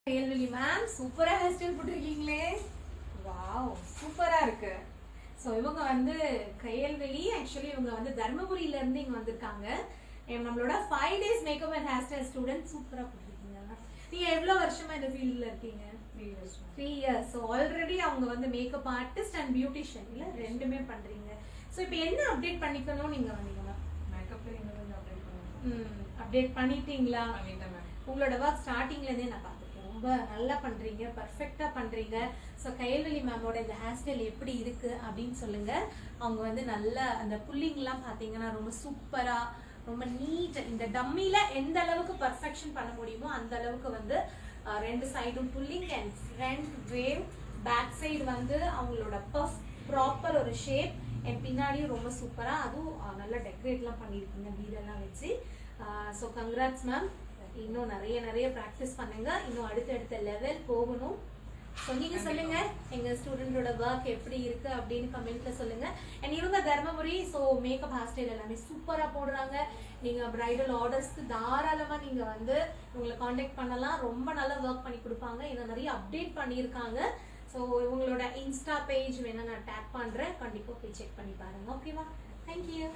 கையல்வெளி ma'am சூப்பரா hair style போட்டிருக்கீங்களே. Wow சூப்பரா இருக்கு. ஸோ இவங்க வந்து கையல்வெளி, ஆக்சுவலி இவங்க வந்து தர்மபுரியில இருந்து இங்க வந்திருக்காங்க. நம்மளோட 5 days makeup and hair style student. சூப்பரா போட்டிருக்கீங்க. நீங்க எவ்வளவு வருஷமா இந்த ஃபீல்ட்ல இருக்கீங்க? 3 years. ஸோ ஆல்ரெடி அவங்க வந்து மேக்கப் ஆர்டிஸ்ட் அண்ட் பியூட்டிஷியன் இல்ல ரெண்டுமே பண்றீங்க. ஸோ இப்போ என்ன அப்டேட் பண்ணிக்கணும் நீங்க வந்தீங்க மேம்? மேக்கப்ல இன்னும் கொஞ்சம் அப்டேட் பண்ணணும். அப்டேட் பண்ணிட்டீங்களா? பண்ணிட்டேன் மேம். உங்களோட ஒர்க் ஸ்டார்டிங்ல இருந்தே நான் பார்த்துருக்கேன். ரொம்ப நல்லா பண்றீங்க, பர்ஃபெக்டா பண்றீங்க. ஸோ கையல்வெளி மேமோட இந்த ஹேர் ஸ்டைல் எப்படி இருக்கு அப்படின்னு சொல்லுங்க. அவங்க வந்து நல்ல அந்த புல்லிங்லாம் பார்த்தீங்கன்னா ரொம்ப சூப்பரா, ரொம்ப நீட். இந்த டம்மில எந்த அளவுக்கு பர்ஃபெக்ஷன் பண்ண முடியுமோ அந்த அளவுக்கு வந்து ரெண்டு சைடும் pulling and front wave, back side வந்து அவங்களோட ப்ராப்பர் ஒரு ஷேப் அண்ட் பின்னாடியும் ரொம்ப சூப்பரா, அதுவும் நல்லா டெக்கரேட்லாம் பண்ணியிருக்கீங்க வீடெல்லாம் வச்சு. So congrats ma'am. இன்னும் நிறைய ப்ராக்டிஸ் பண்ணுங்க. இன்னும் அடுத்தடுத்த லெவல் போகணும். ஸோ நீங்க சொல்லுங்க எங்க ஸ்டூடெண்டோட ஒர்க் எப்படி இருக்கு அப்படின்னு கமெண்ட்ல சொல்லுங்க. அண்ட் இவங்க Dharmapuri. So makeup hair style எல்லாமே சூப்பரா போடுறாங்க. நீங்க பிரைடல் ஆர்டர்ஸ்க்கு தாராளமா நீங்க வந்து உங்களை காண்டாக்ட் பண்ணலாம். ரொம்ப நல்லா ஒர்க் பண்ணி கொடுப்பாங்க. இன்னும் நிறைய அப்டேட் பண்ணியிருக்காங்க. ஸோ இவங்களோட இன்ஸ்டா பேஜ் வேணா நான் டேக் பண்றேன், கண்டிப்பா போய் செக் பண்ணி பாருங்க. ஓகேவா? தேங்க்யூ.